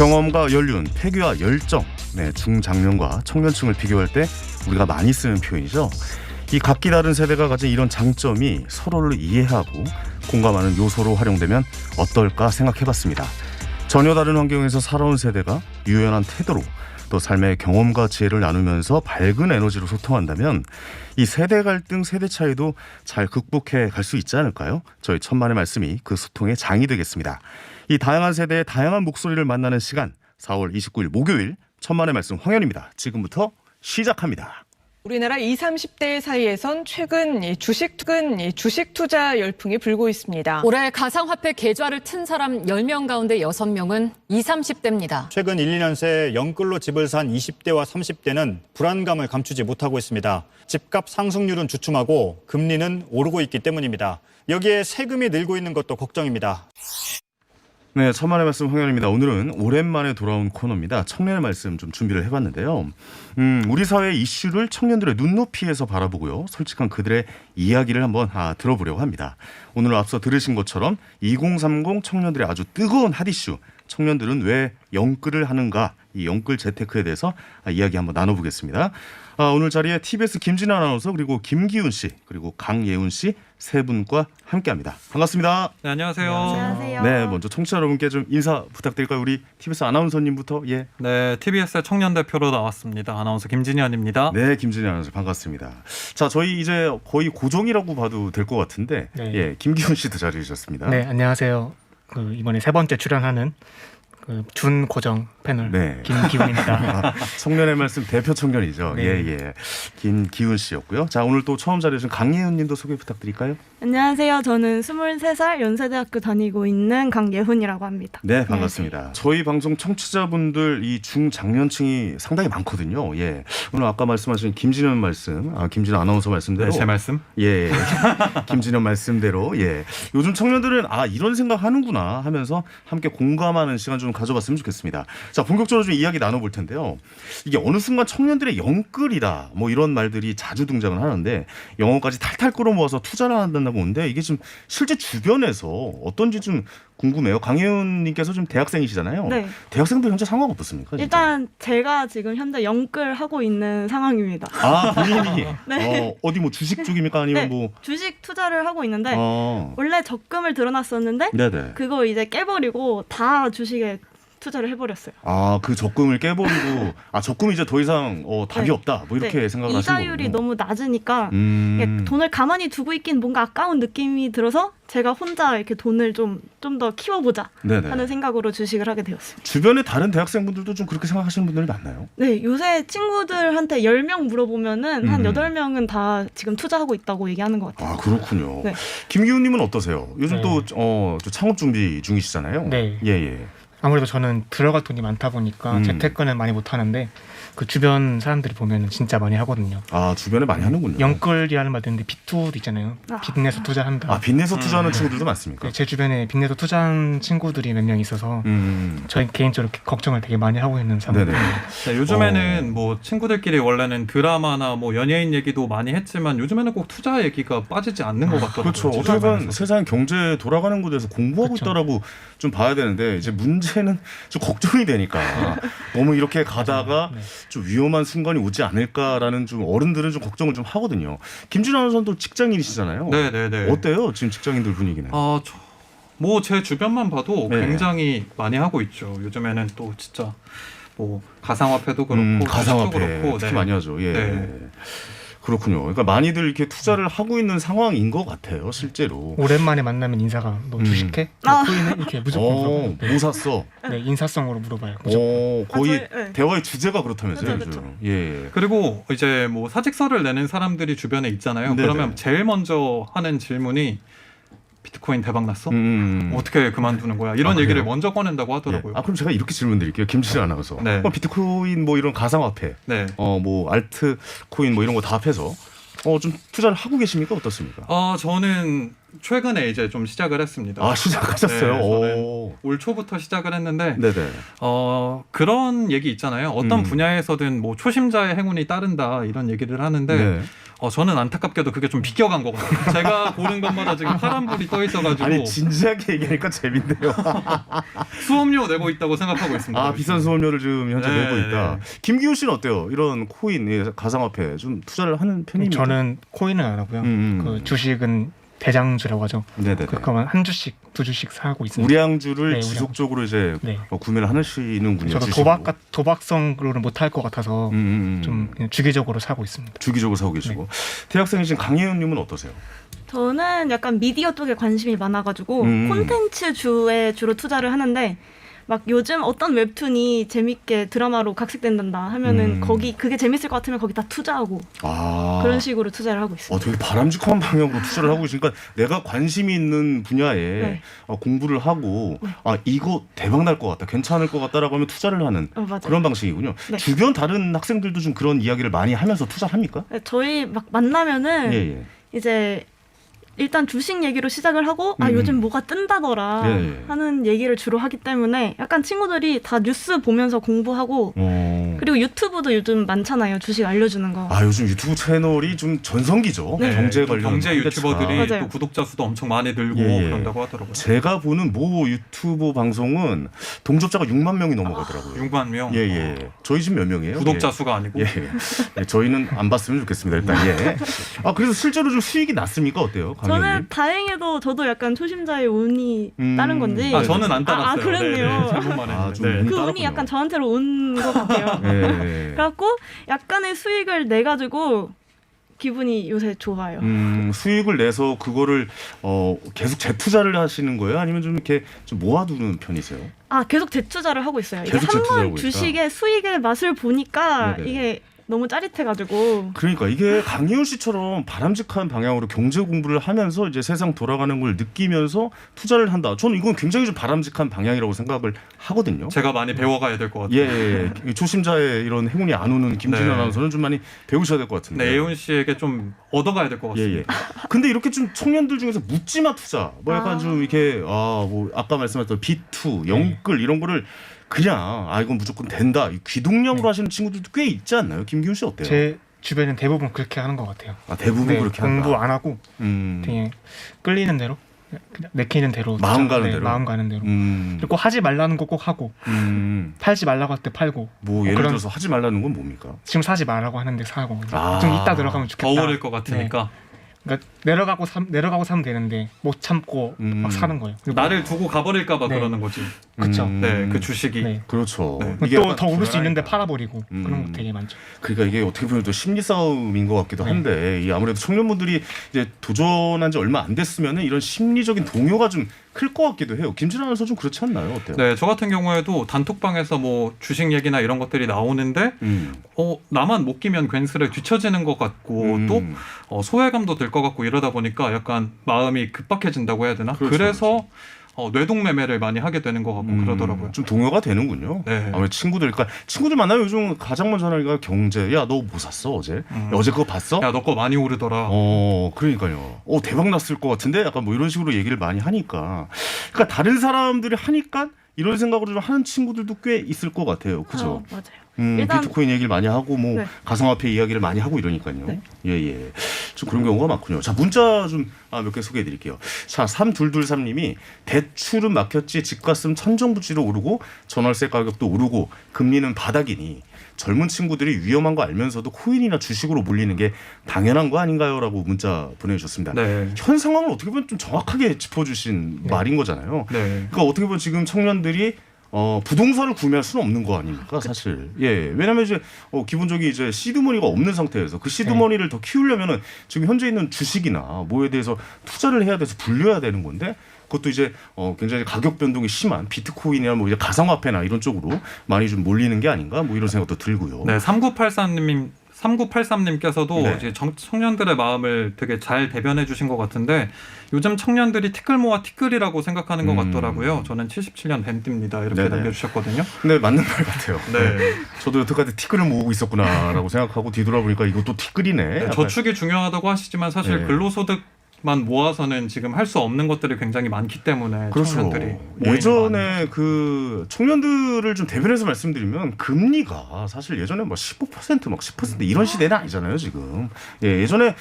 경험과 연륜, 패기와 열정, 중장년과 청년층을 비교할 때 우리가 많이 쓰는 표현이죠. 이 각기 다른 세대가 가진 이런 장점이 서로를 이해하고 공감하는 요소로 활용되면 어떨까 생각해봤습니다. 전혀 다른 환경에서 살아온 세대가 유연한 태도로 또 삶의 경험과 지혜를 나누면서 밝은 에너지로 소통한다면 이 세대 갈등, 세대 차이도 잘 극복해 갈 수 있지 않을까요? 저희 천만의 말씀이 그 소통의 장이 되겠습니다. 이 다양한 세대의 다양한 목소리를 만나는 시간, 4월 29일 목요일 천만의 말씀 황현입니다. 지금부터 시작합니다. 우리나라 20, 30대 사이에선 최근 주식 투자 열풍이 불고 있습니다. 올해 가상화폐 계좌를 튼 사람 10명 가운데 6명은 20, 30대입니다. 최근 1, 2년 새 영끌로 집을 산 20대와 30대는 불안감을 감추지 못하고 있습니다. 집값 상승률은 주춤하고 금리는 오르고 있기 때문입니다. 여기에 세금이 늘고 있는 것도 걱정입니다. 네, 천만의 말씀 황현입니다. 오늘은 오랜만에 돌아온 코너입니다. 청년의 말씀 좀 준비를 해봤는데요. 우리 사회의 이슈를 청년들의 눈높이에서 바라보고요. 솔직한 그들의 이야기를 한번 들어보려고 합니다. 오늘 앞서 들으신 것처럼 2030 청년들의 아주 뜨거운 핫이슈, 청년들은 왜 영끌을 하는가, 이 영끌 재테크에 대해서 이야기 한번 나눠보겠습니다. 오늘 자리에 TBS 김진아 아나운서 그리고 김기훈 씨 그리고 강예훈 씨 세 분과 함께합니다. 반갑습니다. 네, 안녕하세요. 안녕하세요. 네, 먼저 청취자 여러분께 좀 인사 부탁드릴까요? 우리 TBS 아나운서님부터. 예. 네, TBS의 청년 대표로 나왔습니다. 아나운서 김진현입니다. 네, 김진희 아나운서 반갑습니다. 자, 저희 이제 거의 고정이라고 봐도 될 것 같은데, 네. 예, 김기훈 씨도 자리해 주셨습니다. 네, 안녕하세요. 이번에 세 번째 출연하는 준고정 패널 네. 김기훈입니다. 청년의 말씀 대표 청년이죠. 네. 예. 김기훈 씨였고요. 자, 오늘 또 처음 자리해 주신 강예훈 님도 소개 부탁드릴까요? 안녕하세요. 저는 23살 연세대학교 다니고 있는 강예훈이라고 합니다. 네, 반갑습니다. 저희 방송 청취자분들 이 중장년층이 상당히 많거든요. 예. 오늘 아까 말씀하신 김진현 말씀, 김진현 아나운서 말씀대로. 네, 제 말씀. 예. 김진현 말씀대로. 예. 요즘 청년들은 이런 생각 하는구나 하면서 함께 공감하는 시간 좀 가져봤으면 좋겠습니다. 자, 본격적으로 좀 이야기 나눠볼 텐데요. 이게 어느 순간 청년들의 영끌이다 뭐 이런 말들이 자주 등장을 하는데 영어까지 탈탈 끌어모아서 투자를 한다고 보는데 이게 좀 실제 주변에서 어떤지 좀 궁금해요. 강혜훈님께서 좀 대학생이시잖아요. 네. 대학생들 현재 상황 어떻습니까? 진짜? 일단 제가 지금 현재 영끌 하고 있는 상황입니다. 본인이 네. 어디 뭐 주식 쪽입니까? 아니면 네. 뭐 주식 투자를 하고 있는데 어. 원래 적금을 들어놨었는데 네네. 그거 이제 깨버리고 다 주식에 투자를 해버렸어요. 그 적금을 깨버리고 적금이 이제 더 이상 답이 네. 없다. 뭐 이렇게 네. 생각을 하시는 거군요. 이자율이 너무 낮으니까 음. 돈을 가만히 두고 있긴 뭔가 아까운 느낌이 들어서 제가 혼자 이렇게 돈을 좀 더 키워보자 네네. 하는 생각으로 주식을 하게 되었습니다. 주변에 다른 대학생분들도 좀 그렇게 생각하시는 분들이 많나요? 네, 요새 친구들한테 10명 물어보면은 한 8명은 다 지금 투자하고 있다고 얘기하는 것 같아요. 그렇군요. 네. 김기훈님은 어떠세요? 요즘 네. 또 창업 준비 중이시잖아요. 네. 예. 아무래도 저는 들어갈 돈이 많다 보니까 재테크는 많이 못하는데 그 주변 사람들이 보면 진짜 많이 하거든요. 주변에 많이 하는군요. 영끌이라는 말 듣는데 빚투도 있잖아요. 빚 내서 투자한다. 빚내서 투자하는 친구들도 많습니까? 네, 제 주변에 빚 내서 투자한 친구들이 몇 명 있어서 저희 개인적으로 걱정을 되게 많이 하고 있는 상황입니다. 네, 요즘에는 뭐 친구들끼리 원래는 드라마나 뭐 연예인 얘기도 많이 했지만 요즘에는 꼭 투자 얘기가 빠지지 않는 것 같더라고요. 그렇죠. 어떻게 보면 세상 경제 돌아가는 곳에서 공부하고 그렇죠. 있다라고 좀 봐야 되는데 이제 문제는 좀 걱정이 되니까 너무 이렇게 가다가 네. 좀 위험한 순간이 오지 않을까라는 좀 어른들은 좀 걱정을 좀 하거든요. 김진아 아나운서도 직장인이시잖아요. 네네네. 어때요? 지금 직장인들 분위기는? 뭐 제 주변만 봐도 네. 굉장히 많이 하고 있죠. 요즘에는 또 진짜 뭐 가상화폐도 그렇고 가상화폐 주식도 그렇고 특히 네. 많이 하죠. 예. 네. 그렇군요. 그러니까 많이들 이렇게 투자를 하고 있는 상황인 것 같아요, 실제로. 오랜만에 만나면 인사가 너 주식해? 너 코인해? 이렇게 무조건 물어봐요. 뭐 샀어? 네, 인사성으로 물어봐요. 무조건. 거의 네. 대화의 주제가 그렇다면서요, 그렇죠, 요즘. 예. 그리고 이제 뭐 사직서를 내는 사람들이 주변에 있잖아요. 네네. 그러면 제일 먼저 하는 질문이 비트코인 대박 났어? 어떻게 그만두는 거야? 이런 그래요? 얘기를 먼저 꺼낸다고 하더라고요. 그럼 제가 이렇게 질문드릴게요. 김진아 아나운서. 네. 비트코인 뭐 이런 가상화폐, 네. 뭐 알트코인 뭐 이런 거 다 합해서 좀 투자를 하고 계십니까? 어떻습니까? 저는 최근에 이제 좀 시작을 했습니다. 시작하셨어요. 네, 오. 올 초부터 시작을 했는데 네네. 그런 얘기 있잖아요. 어떤 분야에서든 뭐 초심자의 행운이 따른다 이런 얘기를 하는데 네. 저는 안타깝게도 그게 좀 비껴간 것 같아요. 제가 고른 것마다 지금 파란불이 떠 있어가지고 아니 진지하게 얘기하니까 재밌네요. 수업료 내고 있다고 생각하고 있습니다. 아 비싼 수업료를 지금 현재 네, 내고 있다. 네. 김기훈 씨는 어때요? 이런 코인, 가상화폐 좀 투자를 하는 편입니까? 저는 코인은 안 하고요. 그 주식은 대장주라고 하죠. 네네. 그거만 한 주씩, 두 주씩 사고 있습니다. 우량주를 네, 지속적으로 이제 네. 구매를 하시는군요. 저도 주식으로. 도박성으로는 못할 것 같아서 좀 그냥 주기적으로 사고 있습니다. 주기적으로 사고 계시고 대학생이신 강혜은님은 어떠세요? 저는 약간 미디어 쪽에 관심이 많아가지고 음. 콘텐츠 주에 주로 투자를 하는데 막 요즘 어떤 웹툰이 재밌게 드라마로 각색된다 하면은 그게 재밌을 것 같으면 거기 다 투자하고 그런 식으로 투자를 하고 있습니다. 되게 바람직한 방향으로 투자를 하고 계시니까 내가 관심이 있는 분야에 네. 공부를 하고 이거 대박 날 것 같다, 괜찮을 것 같다라고 하면 투자를 하는 맞아요. 그런 방식이군요. 네. 주변 다른 학생들도 좀 그런 이야기를 많이 하면서 투자를 합니까? 네, 저희 막 만나면은 예. 이제 일단 주식 얘기로 시작을 하고 요즘 뭐가 뜬다더라 예. 하는 얘기를 주로 하기 때문에 약간 친구들이 다 뉴스 보면서 공부하고 그리고 유튜브도 요즘 많잖아요. 주식 알려주는 거. 요즘 유튜브 채널이 좀 전성기죠. 네, 경제 또 관련 경제 유튜버들이 맞아요. 또 구독자 수도 엄청 많이 늘고 예. 그런다고 하더라고요. 제가 보는 모 유튜브 방송은 동접자가 6만 명이 넘어가더라고요. 6만 명. 예. 저희 집 몇 명이에요? 구독자 예. 수가 아니고. 예, 저희는 안 봤으면 좋겠습니다. 일단 예. 그래서 실제로 좀 수익이 났습니까? 어때요, 저는 강의님? 다행히도 저도 약간 초심자의 운이 따른 건지. 저는 안 따랐어요. 그랬네요. 네, 잘못 말했는데. 좀 네. 운이 그 따랐군요. 운이 약간 저한테로 온 것 같아요. 예. 그래갖고 약간의 수익을 내 가지고 기분이 요새 좋아요. 수익을 내서 그거를 계속 재투자를 하시는 거예요? 아니면 좀 이렇게 좀 모아두는 편이세요? 계속 재투자를 하고 있어요. 이게 계속 재투자하고 한번 있다. 주식의 수익의 맛을 보니까 네네. 이게 너무 짜릿해가지고. 그러니까 이게 강희훈 씨처럼 바람직한 방향으로 경제 공부를 하면서 이제 세상 돌아가는 걸 느끼면서 투자를 한다. 저는 이건 굉장히 좀 바람직한 방향이라고 생각을 하거든요. 제가 많이 배워가야 될 것 같아요. 예. 초심자의 이런 행운이 안 오는 김진현 네. 아나운서는 좀 많이 배우셔야 될 것 같은데. 네, 예훈 씨에게 좀 얻어가야 될 것 같습니다. 근데 이렇게 좀 청년들 중에서 묻지마 투자, 뭐 약간 좀 이렇게 뭐 아까 말씀하셨던 B2, 영끌 이런 거를 그냥 이건 무조건 된다. 이 귀동량으로 하시는 친구들도 꽤 있지 않나요? 김기훈 씨 어때요? 제 주변은 대부분 그렇게 하는 것 같아요. 대부분 네, 그렇게 공부 한다. 안 하고 되게 끌리는 대로 그냥 내키는 대로 마음 가는 대로? 마음 가는 대로 음. 그리고 하지 말라는 거 꼭 하고 팔지 말라고 할 때 팔고 뭐 예를 그런- 들어서 하지 말라는 건 뭡니까? 지금 사지 말라고 하는데 사고 아. 좀 이따 들어가면 더 좋겠다. 오를 것 같으니까. 그러니까 내려가고 사면 되는데 못 참고 막 사는 거예요. 그리고 나를 두고 가버릴까봐 네. 그러는 거지. 그쵸. 네, 그 주식이. 네. 그렇죠. 네. 이게 또 약간 더 오를 수 있는데 불안하니까. 팔아버리고 그런 거 되게 많죠. 그러니까 이게 어떻게 보면 또 심리 싸움인 것 같기도 한데 이 아무래도 청년분들이 이제 도전한 지 얼마 안 됐으면은 이런 심리적인 동요가 좀 클 것 같기도 해요. 김진아 아나운서 좀 그렇지 않나요? 어때요? 네, 저 같은 경우에도 단톡방에서 뭐 주식 얘기나 이런 것들이 나오는데 나만 못 끼면 괜스레 뒤처지는 것 같고 또 소외감도 들 것 같고 이러다 보니까 약간 마음이 급박해진다고 해야 되나? 그렇죠, 그래서 뇌동매매를 많이 하게 되는 것 같고 그러더라고요. 좀 동요가 되는군요. 네. 아무래도 친구들 만나면 요즘 가장 먼저 하는 게 경제. 야, 너 뭐 샀어 어제? 야, 어제 그거 봤어? 야, 너 거 많이 오르더라. 그러니까요. 대박 났을 것 같은데 약간 뭐 이런 식으로 얘기를 많이 하니까. 그러니까 다른 사람들이 하니까 이런 생각으로 좀 하는 친구들도 꽤 있을 것 같아요. 그죠? 맞아요. 일단 비트코인 얘기를 많이 하고 뭐 네. 가상화폐 이야기를 많이 하고 이러니까요. 네. 예. 좀 그런 경우가 많군요. 자, 문자 좀 몇 개 소개해 드릴게요. 자, 3223님이 대출은 막혔지 집값은 천정부지로 오르고 전월세 가격도 오르고 금리는 바닥이니 젊은 친구들이 위험한 거 알면서도 코인이나 주식으로 몰리는 게 당연한 거 아닌가요? 라고 문자 보내주셨습니다. 네. 현 상황을 어떻게 보면 좀 정확하게 짚어주신 말인 거잖아요. 네. 그러니까 어떻게 보면 지금 청년들이 부동산을 구매할 수는 없는 거 아닙니까, 사실. 예, 왜냐하면 이제 기본적인 이제 시드머니가 없는 상태에서 그 시드머니를 더 키우려면은 지금 현재 있는 주식이나 뭐에 대해서 투자를 해야 돼서 불려야 되는 건데. 그것도 이제 굉장히 가격 변동이 심한 비트코인이나 뭐 이제 가상화폐나 이런 쪽으로 많이 좀 몰리는 게 아닌가 뭐 이런 생각도 들고요. 네, 3983님께서도 네. 이제 청년들의 마음을 되게 잘 대변해 주신 것 같은데 요즘 청년들이 티끌 모아 티끌이라고 생각하는 것 같더라고요. 저는 77년 밴디입니다. 이렇게 네네. 남겨주셨거든요. 네, 맞는 말 같아요. 네. 저도 여태까지 티끌을 모으고 있었구나라고 생각하고 뒤돌아보니까 이것도 티끌이네. 네, 약간. 저축이 중요하다고 하시지만 사실 네. 근로소득 모아서는 지금 할 수 없는 것들이 굉장히 많기 때문에 그렇죠. 청년들이 모이는 거 예전에 아닌가. 그 청년들을 좀 대변해서 말씀드리면 금리가 사실 예전에 뭐 15% 막 10% 이런 시대는 아니잖아요 지금. 예전에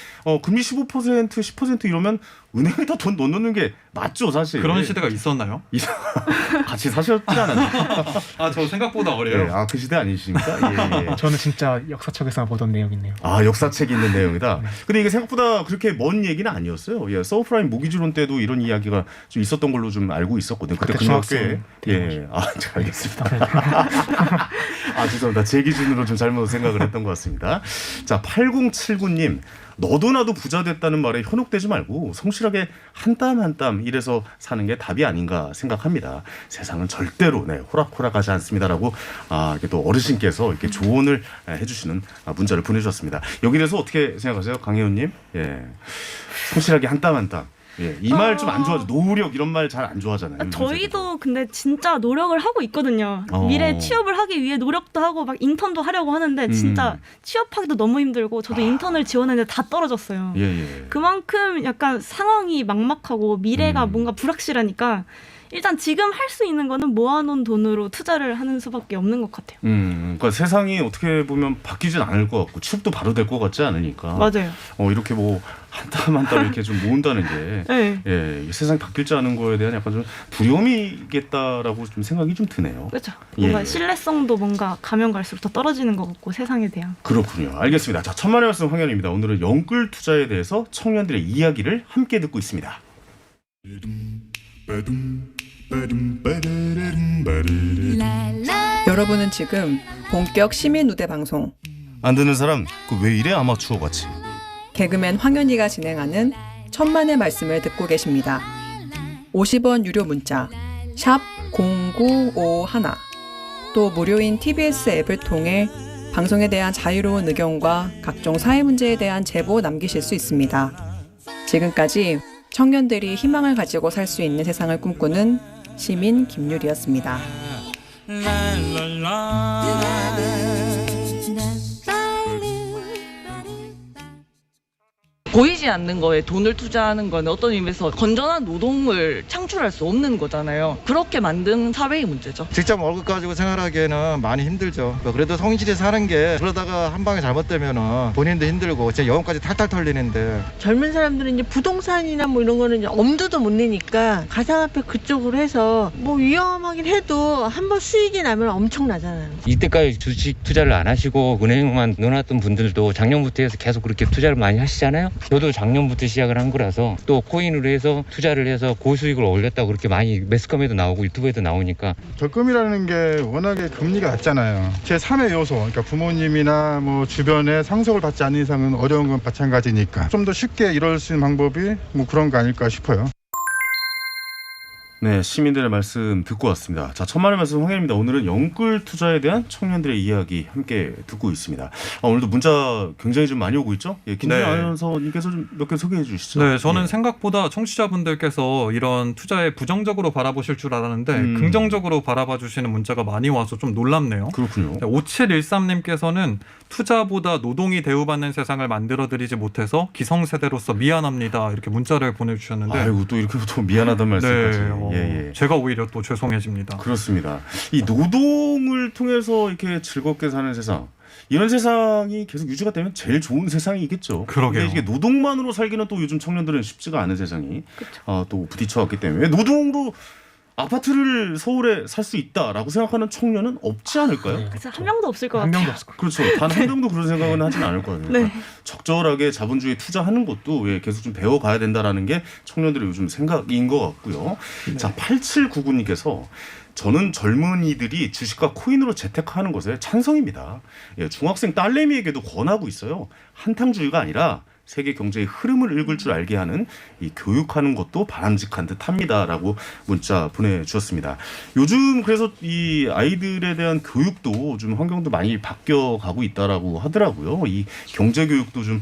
금리 15% 10% 이러면 은행에다 돈 넣는 게 맞죠 사실. 그런 시대가 있었나요? 같이 사셨지 않았나요? 아, 저 생각보다 어려요. 예, 그 시대 아니십니까? 예. 저는 진짜 역사책에서 보던 내용이네요. 아, 역사책이 있는 내용이다. 근데 이게 생각보다 그렇게 먼 얘기는 아니었어요. 예, 서브프라임 모기지론 때도 이런 이야기가 좀 있었던 걸로 좀 알고 있었거든요. 그때 중학생 예, 잘 알겠습니다. 아, 죄송합니다. 제 기준으로 좀 잘못 생각을 했던 것 같습니다. 자, 8079님. 너도 나도 부자 됐다는 말에 현혹되지 말고 성실하게 한 땀 한 땀 일해서 사는 게 답이 아닌가 생각합니다. 세상은 절대로 호락호락하지 않습니다라고 이렇게 또 어르신께서 이렇게 조언을 해주시는 문자를 보내주셨습니다. 여기 대해서 어떻게 생각하세요, 강혜원님? 예, 성실하게 한 땀 한 땀. 예, 이 말 좀 안 좋아하죠. 노력 이런 말 잘 안 좋아하잖아요. 저희도 근데 진짜 노력을 하고 있거든요. 미래 취업을 하기 위해 노력도 하고 막 인턴도 하려고 하는데 진짜 취업하기도 너무 힘들고 저도 인턴을 지원했는데 다 떨어졌어요. 예. 그만큼 약간 상황이 막막하고 미래가 뭔가 불확실하니까 일단 지금 할 수 있는 거는 모아놓은 돈으로 투자를 하는 수밖에 없는 것 같아요. 그러니까 세상이 어떻게 보면 바뀌진 않을 것 같고 취업도 바로 될 것 같지 않으니까. 맞아요. 이렇게 뭐 한 땀 한 땀 이렇게 좀 모은다는 게 네. 예, 세상이 바뀔지 않은 거에 대한 약간 좀 두려움이겠다라고 좀 생각이 좀 드네요. 그렇죠. 뭔가 예. 신뢰성도 뭔가 가면 갈수록 더 떨어지는 것 같고 세상에 대한. 그렇군요. 알겠습니다. 자, 천만의 말씀 황현입니다. 오늘은 영끌 투자에 대해서 청년들의 이야기를 함께 듣고 있습니다. 여러분은 지금 본격 시민 누대 방송 안 듣는 사람 왜 이래 아마추어 같이. 개그맨 황현희가 진행하는 천만의 말씀을 듣고 계십니다. 50원 유료 문자 샵 0951 또 무료인 TBS 앱을 통해 방송에 대한 자유로운 의견과 각종 사회 문제에 대한 제보 남기실 수 있습니다. 지금까지 청년들이 희망을 가지고 살 수 있는 세상을 꿈꾸는 시민 김유리였습니다. 보이지 않는 거에 돈을 투자하는 거는 어떤 의미에서 건전한 노동을 창출할 수 없는 거잖아요. 그렇게 만든 사회의 문제죠. 직접 월급 가지고 생활하기에는 많이 힘들죠. 그래도 성실히 사는 게 그러다가 한 방에 잘못되면 본인도 힘들고 제 영혼까지 탈탈 털리는데 젊은 사람들은 이제 부동산이나 뭐 이런 거는 이제 엄두도 못 내니까 가상화폐 그쪽으로 해서 뭐 위험하긴 해도 한번 수익이 나면 엄청나잖아요. 이때까지 주식 투자를 안 하시고 은행만 넣어놨던 분들도 작년부터 해서 계속 그렇게 투자를 많이 하시잖아요. 저도 작년부터 시작을 한 거라서 또 코인으로 해서 투자를 해서 고수익을 올렸다고 그렇게 많이 매스컴에도 나오고 유튜브에도 나오니까. 적금이라는 게 워낙에 금리가 낮잖아요. 제3의 요소, 그러니까 부모님이나 뭐 주변에 상속을 받지 않는 이상은 어려운 건 마찬가지니까 좀 더 쉽게 이럴 수 있는 방법이 뭐 그런 거 아닐까 싶어요. 네, 시민들의 말씀 듣고 왔습니다. 자, 천만의 말씀 황현입니다. 오늘은 영끌 투자에 대한 청년들의 이야기 함께 듣고 있습니다. 오늘도 문자 굉장히 좀 많이 오고 있죠? 예, 김준현 아나운서님께서 좀 몇 개 소개해 주시죠. 네, 저는 예. 생각보다 청취자분들께서 이런 투자에 부정적으로 바라보실 줄 알았는데 긍정적으로 바라봐 주시는 문자가 많이 와서 좀 놀랍네요. 그렇군요. 5713님께서는 투자보다 노동이 대우받는 세상을 만들어드리지 못해서 기성세대로서 미안합니다. 이렇게 문자를 보내주셨는데. 아이고, 또 이렇게 또 미안하단 말씀까지. 네, 제가 오히려 또 죄송해집니다. 그렇습니다. 이 노동을 통해서 이렇게 즐겁게 사는 세상. 이런 세상이 계속 유지가 되면 제일 좋은 세상이겠죠. 그러게요. 근데 이게 노동만으로 살기는 또 요즘 청년들은 쉽지가 않은 세상이 또 부딪혀왔기 때문에 노동으로 아파트를 서울에 살 수 있다라고 생각하는 청년은 없지 않을까요? 그래서 한 명도 없을 것 한 같아요. 명도 없을 거예요. 그렇죠. 단 한 명도 그런 생각은 하진 않을 거예요. 그러니까 네. 적절하게 자본주의에 투자하는 것도 계속 좀 배워가야 된다라는 게 청년들의 요즘 생각인 것 같고요. 네. 자, 8799님께서 저는 젊은이들이 주식과 코인으로 재테크하는 것에 찬성입니다. 중학생 딸내미에게도 권하고 있어요. 한탕주의가 아니라 세계 경제의 흐름을 읽을 줄 알게 하는 이 교육하는 것도 바람직한 듯합니다라고 문자 보내주셨습니다. 요즘 그래서 이 아이들에 대한 교육도 좀 환경도 많이 바뀌어가고 있다라고 하더라고요. 이 경제 교육도 좀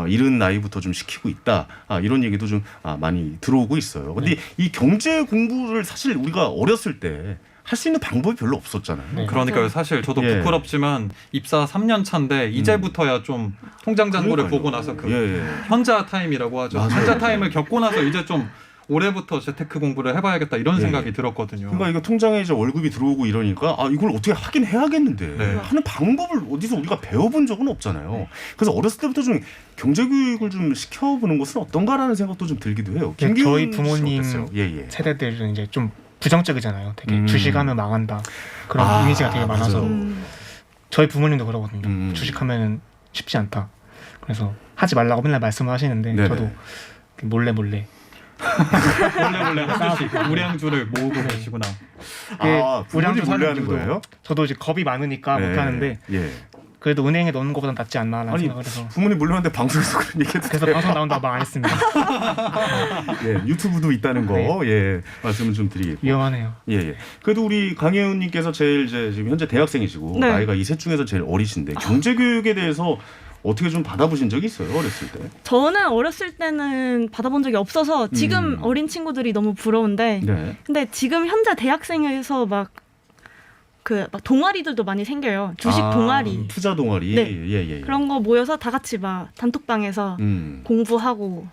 이른 나이부터 좀 시키고 있다 이런 얘기도 좀 많이 들어오고 있어요. 근데 이 경제 공부를 사실 우리가 어렸을 때 할 수 있는 방법이 별로 없었잖아요. 네. 그러니까요. 사실 저도 예. 부끄럽지만 입사 3년 차인데 이제부터야 좀 통장 잔고를 그러니까요. 보고 나서 그 예. 현자 타임이라고 하죠. 맞아요. 현자 타임을 겪고 나서 이제 좀 올해부터 재테크 공부를 해봐야겠다 이런 예. 생각이 들었거든요. 그러니까 이거 통장에 이제 월급이 들어오고 이러니까 아 이걸 어떻게 하긴 해야겠는데 네. 하는 방법을 어디서 우리가 배워본 적은 없잖아요. 그래서 어렸을 때부터 좀 경제 교육을 좀 시켜보는 것은 어떤가라는 생각도 좀 들기도 해요. 네, 김기훈 저희 씨 부모님 어땠어요? 예. 세대들은 이제 좀 부정적이잖아요. 되게 주식하면 망한다 그런 아, 이미지가 되게 많아서 맞아요. 저희 부모님도 그러거든요. 주식하면 쉽지 않다. 그래서 하지 말라고 맨날 말씀을 하시는데 네네. 저도 몰래 몰래 한 주씩 우량주를 모으고 계시구나. 아, 부모님 우량주 사는 몰래 하는 이유도 거예요? 저도 이제 겁이 많으니까 네. 못하는데 예. 그래도 은행에 넣는 것보다 낫지 않나라는 아니 생각을 해서 부모님 몰랐는데 방송에서 그런 얘기해도 그래서 돼요? 방송 나온다고 말 안 했습니다. 예, 유튜브도 있다는 거 네. 예, 말씀을 좀 드리겠고. 위험하네요. 예. 그래도 우리 강혜은님께서 제일 이제 지금 현재 대학생이시고 네. 나이가 이 셋 중에서 제일 어리신데 경제 교육에 대해서 어떻게 좀 받아보신 적이 있어요 어렸을 때? 저는 어렸을 때는 받아본 적이 없어서 지금 어린 친구들이 너무 부러운데 네. 근데 지금 현재 대학생에서 막 동아리들도 많이 생겨요. 주식 동아리. 투자 동아리. 네. 예. 그런 거 모여서 다 같이 막 단톡방에서 음. 공부하고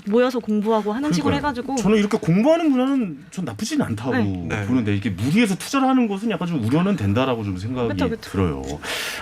모여서 공부하고 하는 식으로 그러니까요. 해가지고 저는 이렇게 공부하는 문화는 전 나쁘진 않다고 네. 보는데 이렇게 무리해서 투자를 하는 것은 약간 좀 우려는 된다라고 좀 생각이 그쵸. 들어요.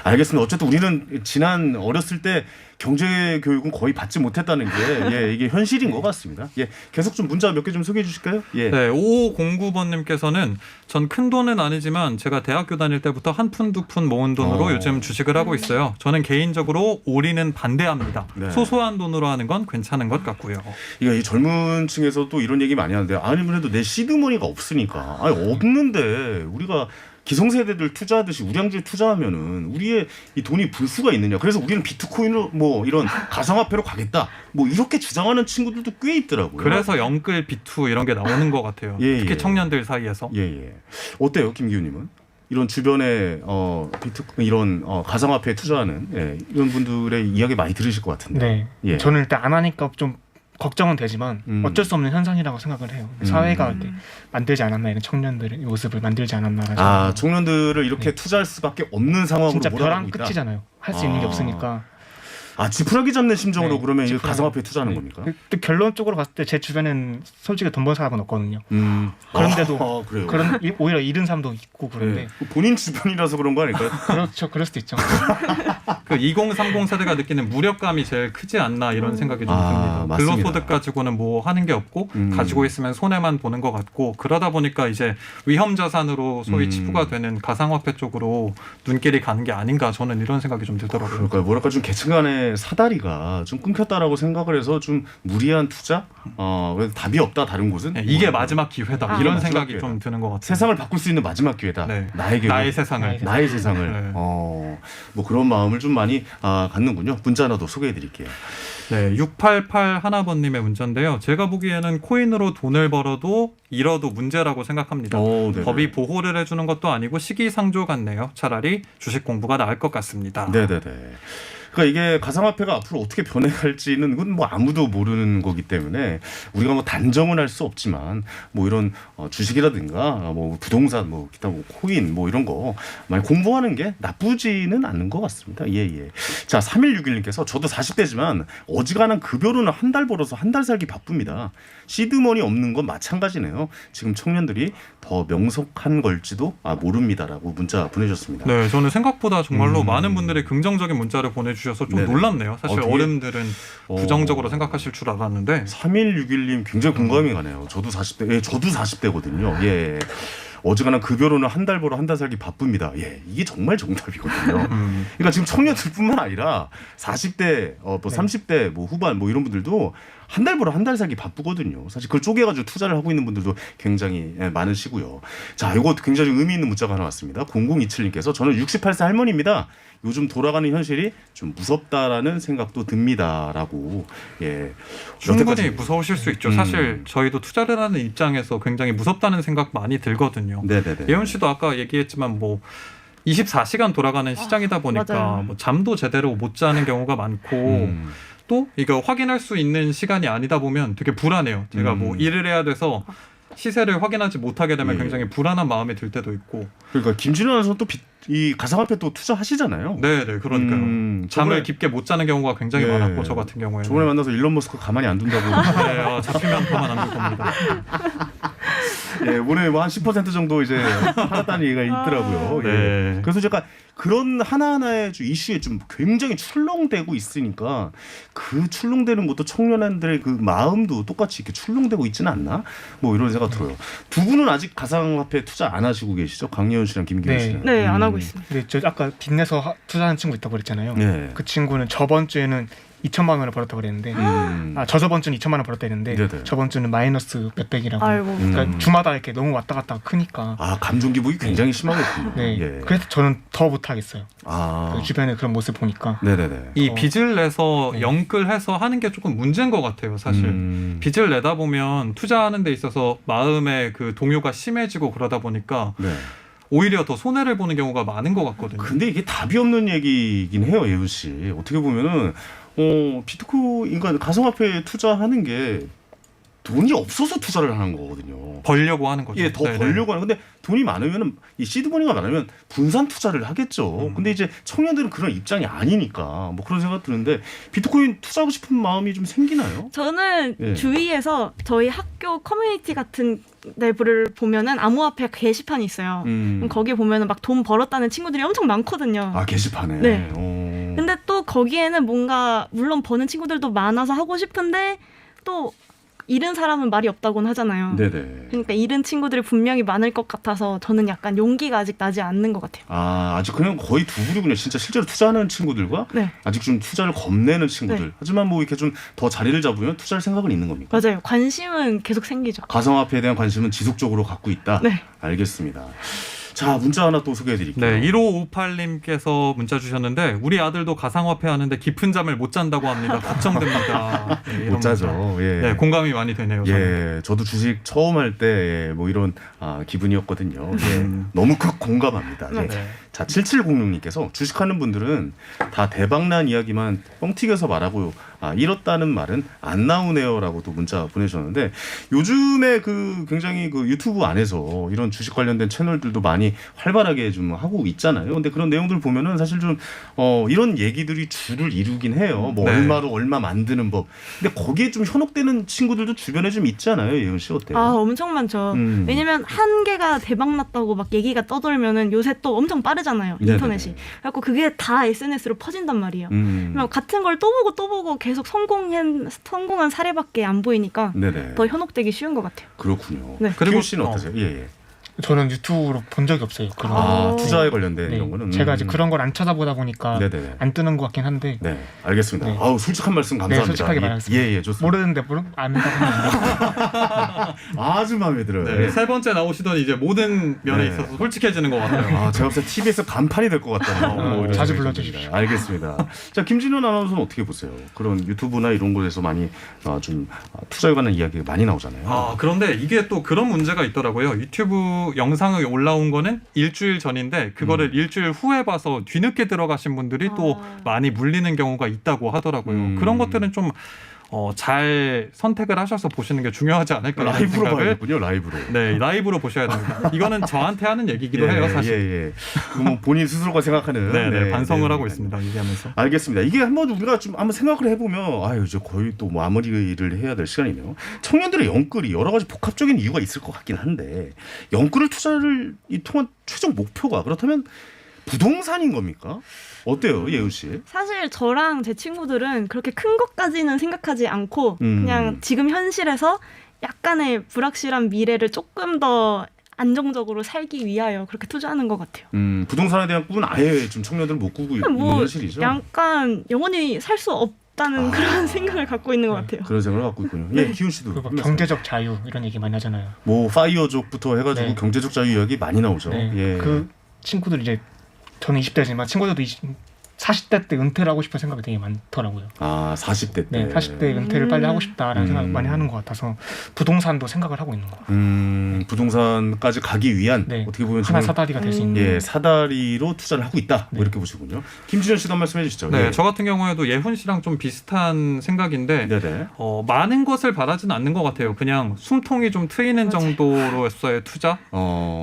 알겠습니다. 어쨌든 우리는 지난 어렸을 때 경제 교육은 거의 받지 못했다는 게 이게 현실인 것 같습니다. 예, 계속 좀 문자 몇 개 좀 소개해 주실까요? 예. 네, 5509번님께서는 전 큰 돈은 아니지만 제가 대학교 다닐 때부터 한 푼 두 푼 모은 돈으로 요즘 주식을 하고 있어요. 저는 개인적으로 올인은 반대합니다. 네. 소소한 돈으로 하는 건 괜찮은 것 같고요. 이게 이 젊은 층에서도 이런 얘기 많이 하는데 아무래도 내 시드머니가 없으니까 없는데 우리가 기성세대들 투자하듯이 우량주에 투자하면은 우리의 이 돈이 불수가 있느냐. 그래서 우리는 비트코인으로 뭐 이런 가상화폐로 가겠다. 뭐 이렇게 주장하는 친구들도 꽤 있더라고요. 그래서 영끌 비투 이런 게 나오는 것 같아요. 특히 청년들 사이에서. 예. 어때요, 김기훈님은? 이런 주변에 이런 가상화폐에 투자하는 이런 분들의 이야기 많이 들으실 것 같은데. 네. 예. 저는 일단 안 하니까 좀 걱정은 되지만 어쩔 수 없는 현상이라고 생각을 해요. 사회가 이렇게 만들지 않았나 이런 청년들의 모습을 만들지 않았나. 청년들을 이렇게 투자할 수밖에 없는 상황으로 진짜 벼랑 몰아가고 있다. 끝이잖아요. 할 수 있는 게 없으니까. 지푸라기 잡는 심정으로 네, 그러면 지푸라기. 가상화폐에 투자하는 겁니까? 또 결론적으로 봤을 때 제 주변엔 솔직히 돈 번 사람은 없거든요. 그런데도 그래요. 오히려 잃은 사람도 있고 그런데 본인 주변이라서 그런 거 아닐까요? 그렇죠. 그럴 수도 있죠. 그 2030 세대가 느끼는 무력감이 제일 크지 않나 이런 생각이 좀 듭니다. 맞습니다. 근로소득 가지고는 뭐 하는 게 없고 가지고 있으면 손해만 보는 것 같고 그러다 보니까 이제 위험 자산으로 소위 치부가 되는 가상화폐 쪽으로 눈길이 가는 게 아닌가 저는 이런 생각이 좀 들더라고요. 그러니까 뭐랄까 좀 계층 간의 사다리가 좀 끊겼다라고 생각을 해서 좀 무리한 투자? 그래서 답이 없다 다른 곳은? 이게 마지막 기회다 이런 생각이 기회다. 좀 드는 것 같아요. 세상을 바꿀 수 있는 마지막 기회다. 나의 세상을. 네. 뭐 그런 마음을 좀 많이 갖는군요. 문자 하나 더 소개해드릴게요. 네, 688 하나번님의 문자인데요. 제가 보기에는 코인으로 돈을 벌어도 잃어도 문제라고 생각합니다. 법이 보호를 해주는 것도 아니고 시기상조 같네요. 차라리 주식 공부가 나을 것 같습니다. 네네네. 그러니까 이게 가상화폐가 앞으로 어떻게 변해갈지는 그건 뭐 아무도 모르는 거기 때문에 우리가 뭐 단정은 할 수 없지만 뭐 이런 주식이라든가 뭐 부동산 뭐 기타 뭐 코인 뭐 이런 거 많이 공부하는 게 나쁘지는 않는 것 같습니다. 예. 자, 3161님께서 저도 40대지만 어지간한 급여로는 한 달 벌어서 한 달 살기 바쁩니다. 시드머니 없는 건 마찬가지네요. 지금 청년들이 더 명석한 걸지도 모릅니다라고 문자 보내주셨습니다. 네, 저는 생각보다 정말로 많은 분들이 긍정적인 문자를 보내주셔서 좀 놀랍네요. 사실 어른들은 부정적으로 생각하실 줄 알았는데 3161님 굉장히 공감이 가네요. 저도 40대, 저도 40대거든요. 예. 어지간한 급여로는 한 달 벌어 한 달 살기 바쁩니다. 예, 이게 정말 정답이거든요. 그러니까 지금 청년들뿐만 아니라 40대, 뭐 30대, 뭐 후반, 뭐 이런 분들도 한 달 벌어 한 달 살기 바쁘거든요. 사실 그걸 쪼개가지고 투자를 하고 있는 분들도 굉장히 많으시고요. 자, 이거 굉장히 의미 있는 문자가 하나 왔습니다. 0027님께서 저는 68세 할머니입니다. 요즘 돌아가는 현실이 좀 무섭다라는 생각도 듭니다라고. 예, 충분히 무서우실 수 있죠. 사실 저희도 투자를 하는 입장에서 굉장히 무섭다는 생각 많이 들거든요. 네네네. 예원 씨도 아까 얘기했지만 뭐 24시간 돌아가는 시장이다 보니까 뭐 잠도 제대로 못 자는 경우가 많고 또 이거 확인할 수 있는 시간이 아니다 보면 되게 불안해요. 제가 뭐 일을 해야 돼서 시세를 확인하지 못하게 되면 예. 굉장히 불안한 마음이 들 때도 있고. 그러니까 김진우 아나운서 또 이 가상화폐 또 투자하시잖아요. 네, 그러니까요. 잠을 깊게 못 자는 경우가 굉장히 많았고 저 같은 경우에는. 저번에 만나서 일론 머스크 가만히 안 둔다고. 네, 잡히면 그만 안 될 겁니다. 예, 오늘 뭐 한 10% 정도 이제 팔았다는 얘기가 있더라고요. 예. 네. 그래서 제가 그런 하나하나의 이슈에 좀 굉장히 출렁대고 있으니까 그 출렁대는 것도 청년들의 그 마음도 똑같이 이렇게 출렁대고 있지는 않나? 뭐 이런 생각 들어요. 두 분은 아직 가상화폐 투자 안 하시고 계시죠? 강예훈 씨랑 김기훈 씨는. 네, 안 하고 있습니다. 근데 저 아까 빚내서 투자하는 친구 있다고 그랬잖아요. 네. 그 친구는 저번 주에는 2천만 원을 벌었다고 그랬는데 저저번 주는 2천만 원 벌었다 했는데 네네. 저번 주는 마이너스 몇백이라고. 아이고. 그러니까 주마다 이렇게 너무 왔다 갔다 크니까. 아, 감정 기복이 굉장히 심하겠군요. 네. 예. 그래서 저는 더 못하겠어요. 아. 그 주변에 그런 모습 보니까. 네네네. 이 빚을 내서 영끌해서 하는 게 조금 문제인 것 같아요, 사실. 빚을 내다 보면 투자하는 데 있어서 마음의 그 동요가 심해지고 그러다 보니까 네. 오히려 더 손해를 보는 경우가 많은 것 같거든요. 근데 이게 답이 없는 얘기이긴 해요, 예훈 씨. 어떻게 보면은 비트코인, 그러니까 가상화폐에 투자하는 게 돈이 없어서 투자를 하는 거거든요. 벌려고 하는 거죠. 예, 더 벌려고 하는. 근데 돈이 많으면은 이 시드머니가 많으면 분산 투자를 하겠죠. 근데 이제 청년들은 그런 입장이 아니니까 뭐 그런 생각 드는데 비트코인 투자하고 싶은 마음이 좀 생기나요? 저는 예. 주위에서 저희 학교 커뮤니티 같은 내부를 보면은 암호화폐 게시판이 있어요. 그럼 거기에 보면은 막 돈 벌었다는 친구들이 엄청 많거든요. 아, 게시판에. 네. 근데 또 거기에는 뭔가 물론 버는 친구들도 많아서 하고 싶은데 또 잃은 사람은 말이 없다고는 하잖아요. 네네. 그러니까 잃은 친구들이 분명히 많을 것 같아서 저는 약간 용기가 아직 나지 않는 것 같아요. 아, 아직 그냥 거의 두 부류군요. 진짜 실제로 투자하는 친구들과 네. 아직 좀 투자를 겁내는 친구들. 네. 하지만 뭐 이렇게 좀 더 자리를 잡으면 투자할 생각은 있는 겁니까? 맞아요. 관심은 계속 생기죠. 가상화폐에 대한 관심은 지속적으로 갖고 있다. 네. 알겠습니다. 자, 문자 하나 또 소개해드릴게요. 네, 1558님께서 문자 주셨는데 우리 아들도 가상화폐 하는데 깊은 잠을 못 잔다고 합니다. 걱정됩니다. 네, 이런 못 자죠. 문자. 예. 네, 공감이 많이 되네요. 저는. 예, 저도 주식 처음 할 때 뭐 이런 기분이었거든요. 예, 너무 공감합니다. 예. 네. 자, 7706님께서 주식하는 분들은 다 대박난 이야기만 뻥튀겨서 말하고 잃었다는 말은 안 나오네요라고 또 문자 보내주셨는데 요즘에 그 굉장히 그 유튜브 안에서 이런 주식 관련된 채널들도 많이 활발하게 좀 하고 있잖아요. 근데 그런 내용들 보면은 사실 좀 이런 얘기들이 주를 이루긴 해요. 뭐 네. 얼마로 얼마 만드는 법. 근데 거기에 좀 현혹되는 친구들도 주변에 좀 있잖아요. 예은 씨 어때요? 아, 엄청 많죠. 왜냐면 한 개가 대박 났다고 막 얘기가 떠돌면은 요새 또 엄청 빠르잖아요. 인터넷이. 네네네. 그래서 그게 다 SNS로 퍼진단 말이에요. 그러면 같은 걸 또 보고 계속 성공한 사례밖에 안 보이니까 네네. 더 현혹되기 쉬운 것 같아요. 그렇군요. 네. 그리고 씨는 어떠세요? 예. 저는 유튜브로 본 적이 없어요. 그런 투자에 관련된 네. 이런 거는. 제가 이제 그런 걸 안 찾아보다 보니까 네네. 안 뜨는 것 같긴 한데. 네, 알겠습니다. 네. 아우, 솔직한 말씀 감사합니다. 네, 솔직하게 말하겠습니다. 예, 좋습니다. 모르는데 안다고 하면 아주 마음에 들어요. 네, 예. 세 번째 나오시더니 이제 모든 면에 네. 있어서 솔직해지는 것 같아요. 아, 제가 봤을 때 TBS 간판이 될 것 같다는 뭐 이런 자주 생각이 불러주십시오. 듭니다. 알겠습니다. 자, 김진우 아나운서는 어떻게 보세요? 그런 유튜브나 이런 곳에서 많이 좀 투자에 관한 이야기가 많이 나오잖아요. 그런데 이게 또 그런 문제가 있더라고요. 유튜브 영상이 올라온 거는 일주일 전인데 그거를 일주일 후에 봐서 뒤늦게 들어가신 분들이 또 많이 물리는 경우가 있다고 하더라고요. 그런 것들은 좀 잘 선택을 하셔서 보시는 게 중요하지 않을까 라이브로 생각을. 봐야겠군요. 라이브로. 네, 라이브로 보셔야 됩니다. 이거는 저한테 하는 얘기기도 해요, 사실. 뭐 본인 스스로가 생각하는 네, 반성을 하고 내용이니까요. 있습니다. 얘기하면서. 알겠습니다. 이게 한번 우리가 좀 한번 생각을 해보면 이제 거의 또 마무리를 해야 될 시간이네요. 청년들의 영끌이 여러 가지 복합적인 이유가 있을 것 같긴 한데 영끌을 투자를 통한 최종 목표가 그렇다면 부동산인 겁니까? 어때요, 예은 씨? 사실 저랑 제 친구들은 그렇게 큰 것까지는 생각하지 않고 그냥 지금 현실에서 약간의 불확실한 미래를 조금 더 안정적으로 살기 위하여 그렇게 투자하는 것 같아요. 부동산에 대한 꿈은 아예 좀 청년들은 못 꾸고 있는 현실이죠. 약간 영원히 살 수 없다는 그런 생각을 갖고 있는 것 같아요. 그런 생각을 갖고 있군요. 예, 기훈 씨도. 경제적 자유 이런 얘기 많이 하잖아요. 뭐 파이어족부터 해가지고 네. 경제적 자유 이야기 많이 나오죠. 네. 예. 그 친구들 이제 저는 20대지만 친구들도 40대 때 은퇴를 하고 싶은 생각이 되게 많더라고요. 아, 40대 때. 네, 40대 은퇴를 빨리 하고 싶다라는 생각을 많이 하는 것 같아서 부동산도 생각을 하고 있는 것 같아요. 부동산까지 가기 위한 네, 어떻게 보면 하나 지금 사다리가 될 수 있는. 예, 사다리로 투자를 하고 있다. 뭐 이렇게 보시군요. 김준현 씨도 한 말씀 해주시죠. 네, 예. 저 같은 경우에도 예훈 씨랑 좀 비슷한 생각인데 네네. 많은 것을 바라지는 않는 것 같아요. 그냥 숨통이 좀 트이는 정도로서의 투자.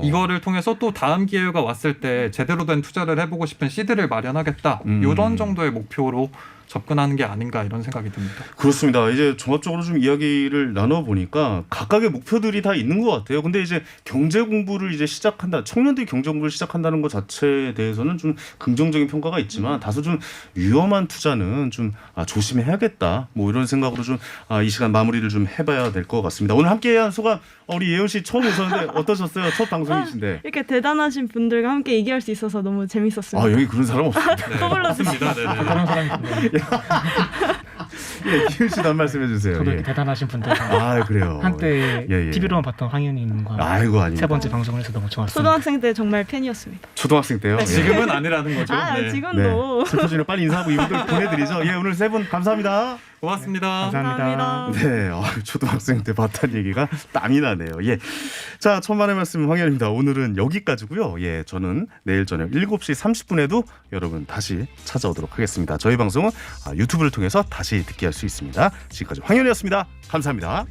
이거를 통해서 또 다음 기회가 왔을 때 제대로 된 투자를 해보고 싶은 시드를 마련하겠다. 이런 정도의 목표로 접근하는 게 아닌가 이런 생각이 듭니다. 그렇습니다. 이제 종합적으로 좀 이야기를 나눠보니까 각각의 목표들이 다 있는 것 같아요. 근데 이제 경제 공부를 이제 시작한다, 청년들이 경제 공부를 시작한다는 것 자체에 대해서는 좀 긍정적인 평가가 있지만 다소 좀 위험한 투자는 좀 조심해야겠다. 뭐 이런 생각으로 좀 이 시간 마무리를 좀 해봐야 될 것 같습니다. 오늘 함께한 소감 우리 예은 씨 처음 오셨는데 어떠셨어요? 첫 방송이신데. 이렇게 대단하신 분들과 함께 얘기할 수 있어서 너무 재밌었습니다. 아, 여기 그런 사람 없습니다. 또 불러주시죠. 그런 사람인데. 예, 기훈 씨도 한 말씀 해주세요. 저도 예. 이렇게 대단하신 분들 그래요. 한때 예, 예. TV로만 봤던 황현희님과 아이고, 아닙니다. 세 번째 방송을 해서 너무 좋았습니다. 초등학생 때 정말 팬이었습니다. 초등학생 때요? 네. 예. 지금은 아니라는 거죠. 네. 지금도. 슬퍼지는 빨리 인사하고 이분들 보내드리죠. 예, 오늘 세 분 감사합니다. 고맙습니다. 감사합니다. 네, 초등학생 때 봤던 얘기가 땀이 나네요. 예, 자, 천만의 말씀 황현입니다. 오늘은 여기까지고요. 예, 저는 내일 저녁 7시 30분에도 여러분 다시 찾아오도록 하겠습니다. 저희 방송은 유튜브를 통해서 다시 듣게 할 수 있습니다. 지금까지 황현이었습니다. 감사합니다.